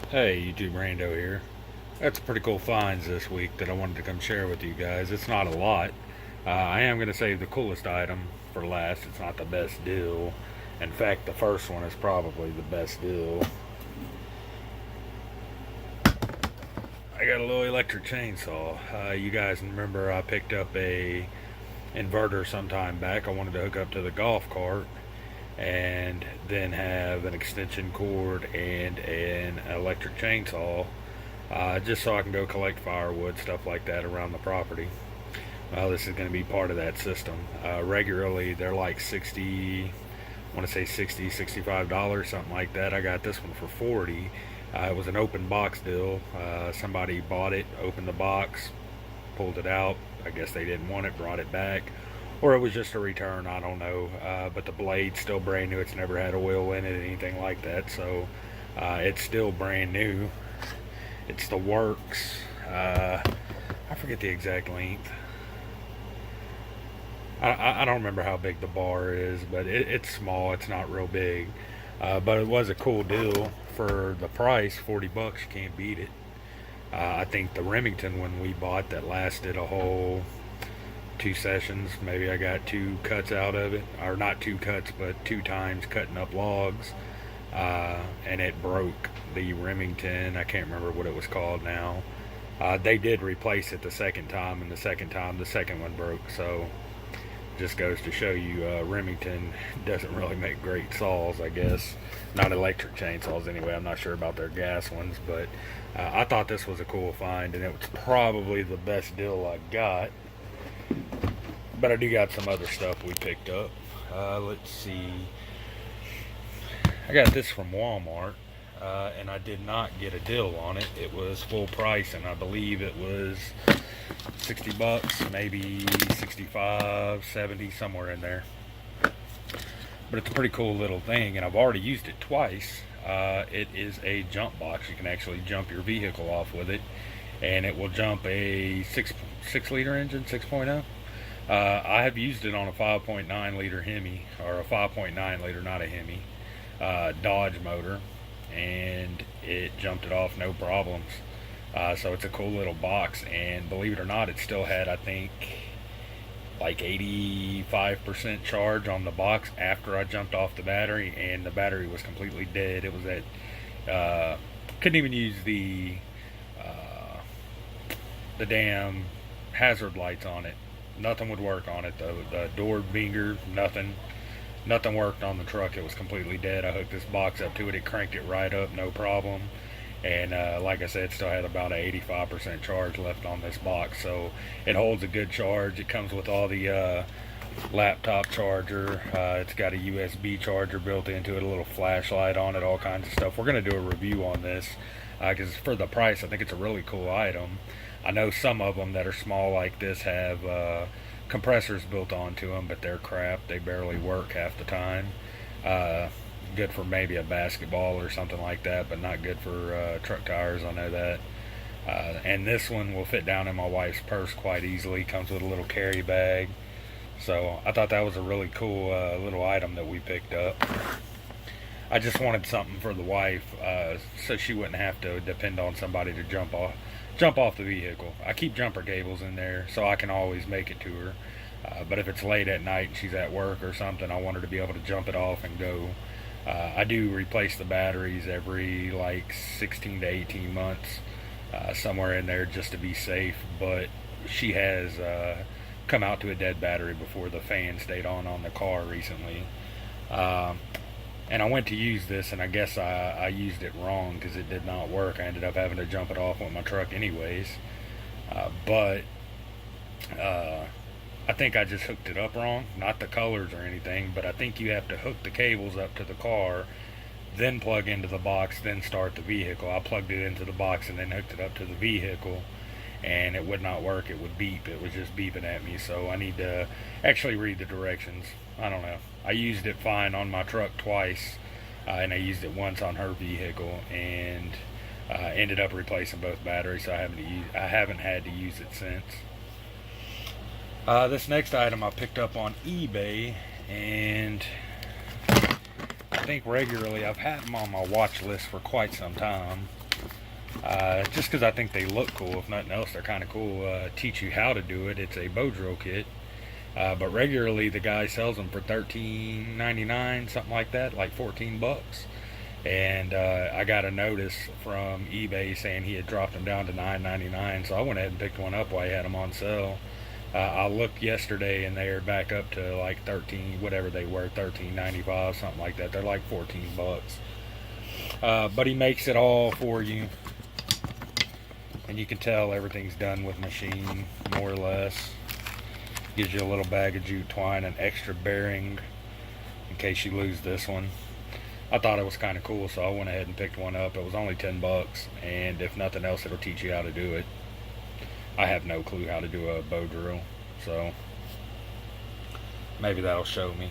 Hey, YouTube Rando here. That's pretty cool finds this week that I wanted to come share with you guys. It's not a lot. I am going to save the coolest item for last. It's not the best deal. In fact, the first one is probably the best deal. I got a little electric chainsaw. You guys remember I picked up a inverter sometime back. I wanted to hook up to the golf cart and then have an extension cord and an electric chainsaw, just so I can go collect firewood, stuff like that around the property. Well, this is going to be part of that system. Regularly, they're like 60, I want to say 60, $65, something like that. I got this one for 40. It was an open box deal. Somebody bought it, opened the box, pulled it out. I guess they didn't want it, brought it back. Or it was just a return, I don't know. But the blade's still brand new. It's never had oil in it, anything like that. So it's still brand new. It's the Works. I forget the exact length. I don't remember how big the bar is, but it's small. It's not real big. But it was a cool deal for the price. 40 bucks, you can't beat it. I think the Remington one we bought that lasted a whole 2 sessions. Maybe I got 2 cuts out of it, or not 2 cuts, but 2 times cutting up logs. And it broke. The Remington, I can't remember what it was called now. They did replace it the second time, and the second time the second one broke. So just goes to show you, Remington doesn't really make great saws, I guess. Not electric chainsaws anyway. I'm not sure about their gas ones, but I thought this was a cool find, and it was probably the best deal I got. But I do got some other stuff we picked up. Let's see. I got this from Walmart, and I did not get a deal on it. It was full price, and I believe it was 60 bucks, maybe 65, 70, somewhere in there. But it's a pretty cool little thing, and I've already used it twice. It is a jump box. You can actually jump your vehicle off with it, and it will jump a 6 liter engine, 6.0. I have used it on a 5.9 liter Hemi, or a 5.9 liter, not a Hemi, Dodge motor, and it jumped it off no problems. So it's a cool little box, and believe it or not, it still had, I think, like 85% charge on the box after I jumped off the battery, and the battery was completely dead. It was couldn't even use the damn hazard lights on it. Nothing would work on it. The door binger, nothing worked on the truck. It was completely dead. I hooked this box up to it. It cranked it right up, no problem. And like I said, still had about an 85% charge left on this box. So it holds a good charge. It comes with all the laptop charger. It's got a USB charger built into it, a little flashlight on it, all kinds of stuff. We're going to do a review on this because for the price, I think it's a really cool item. I know some of them that are small like this have compressors built onto them, but they're crap. They barely work half the time. Good for maybe a basketball or something like that, but not good for truck tires. I know that. And this one will fit down in my wife's purse quite easily. Comes with a little carry bag. So I thought that was a really cool little item that we picked up. I just wanted something for the wife, so she wouldn't have to depend on somebody to jump off the vehicle. I keep jumper cables in there so I can always make it to her. But if it's late at night and she's at work or something, I want her to be able to jump it off and go. I do replace the batteries every like 16 to 18 months, somewhere in there, just to be safe. But she has come out to a dead battery before. The fan stayed on the car recently. And I went to use this, and I guess I used it wrong because it did not work. I ended up having to jump it off with my truck anyways. But I think I just hooked it up wrong. Not the colors or anything, but I think you have to hook the cables up to the car, then plug into the box, then start the vehicle. I plugged it into the box and then hooked it up to the vehicle, and it would not work. It would beep. It was just beeping at me. So I need to actually read the directions. I don't know. I used it fine on my truck twice, and I used it once on her vehicle, and ended up replacing both batteries. So I haven't had to use it since. This next item I picked up on eBay, and I think regularly I've had them on my watch list for quite some time. just because I think they look cool. If nothing else, they're kind of cool. Teach you how to do it. It's a bow drill kit. But regularly the guy sells them for $13.99, something like that, like $14. And I got a notice from eBay saying he had dropped them down to $9.99, so I went ahead and picked one up while he had them on sale. I looked yesterday and they're back up to like 13, whatever they were, 13.95, something like that. They're like $14. But he makes it all for you, and you can tell everything's done with machine, more or less. Gives you a little bag of jute twine, an extra bearing in case you lose this one. I thought it was kind of cool, so I went ahead and picked one up. It was only $10, and if nothing else, it'll teach you how to do it. I have no clue how to do a bow drill, so maybe that'll show me.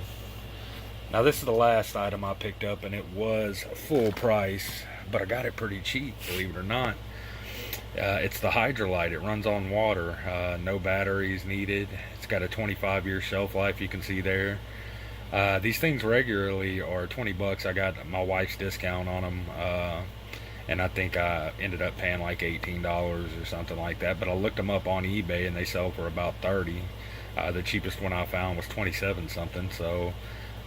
Now this is the last item I picked up, and it was full price, but I got it pretty cheap, believe it or not. It's the Hydralite. It runs on water. No batteries needed. It's got a 25-year shelf life, you can see there. These things regularly are $20. I got my wife's discount on them, and I think I ended up paying like $18 or something like that. But I looked them up on eBay, and they sell for about $30. The cheapest one I found was 27 something. So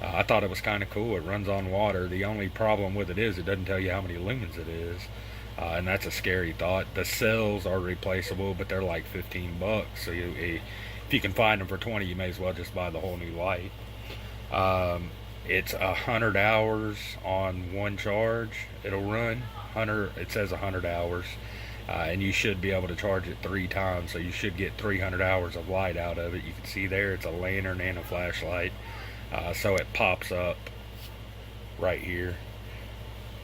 I thought it was kind of cool. It runs on water. The only problem with it is it doesn't tell you how many lumens it is. And that's a scary thought. The cells are replaceable, but they're like $15. So if you can find them for 20, you may as well just buy the whole new light. It's 100 hours on one charge. It'll run 100. It says 100 hours, and you should be able to charge it 3 times. So you should get 300 hours of light out of it. You can see there it's a lantern and a flashlight. So it pops up right here.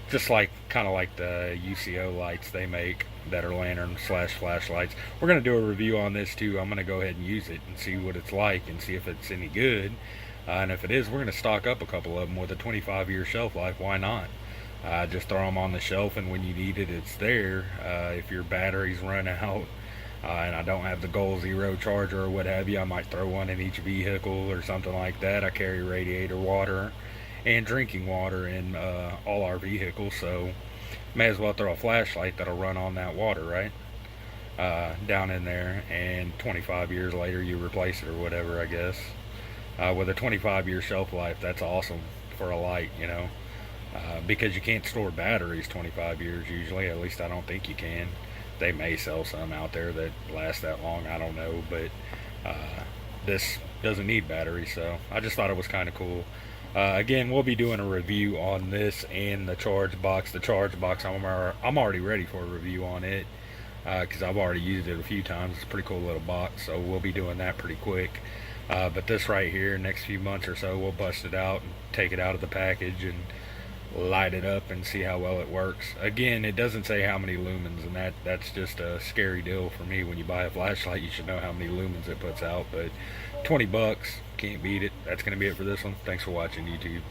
Just like, kind of like the UCO lights they make that are lantern slash flashlights. We're going to do a review on this too. I'm going to go ahead and use it and see what it's like and see if it's any good. And if it is, we're going to stock up a couple of them with a 25-year shelf life. Why not? Just throw them on the shelf, and when you need it, it's there. If your batteries run out, and I don't have the Goal Zero charger or what have you, I might throw one in each vehicle or something like that. I carry radiator water and drinking water in all our vehicles, so may as well throw a flashlight that'll run on that water, right? Down in there, and 25 years later you replace it or whatever, I guess. With a 25-year shelf life, that's awesome for a light, you know, because you can't store batteries 25 years usually. At least I don't think you can. They may sell some out there that last that long, I don't know, but this doesn't need batteries, so I just thought it was kind of cool. Again, we'll be doing a review on this and the charge box. The charge box, I'm already ready for a review on it because I've already used it a few times. It's a pretty cool little box, so we'll be doing that pretty quick. But this right here, next few months or so, we'll bust it out and take it out of the package and light it up and see how well it works. Again, it doesn't say how many lumens, and that's just a scary deal for me. When you buy a flashlight, you should know how many lumens it puts out, but $20, can't beat it. That's going to be it for this one. Thanks for watching, YouTube.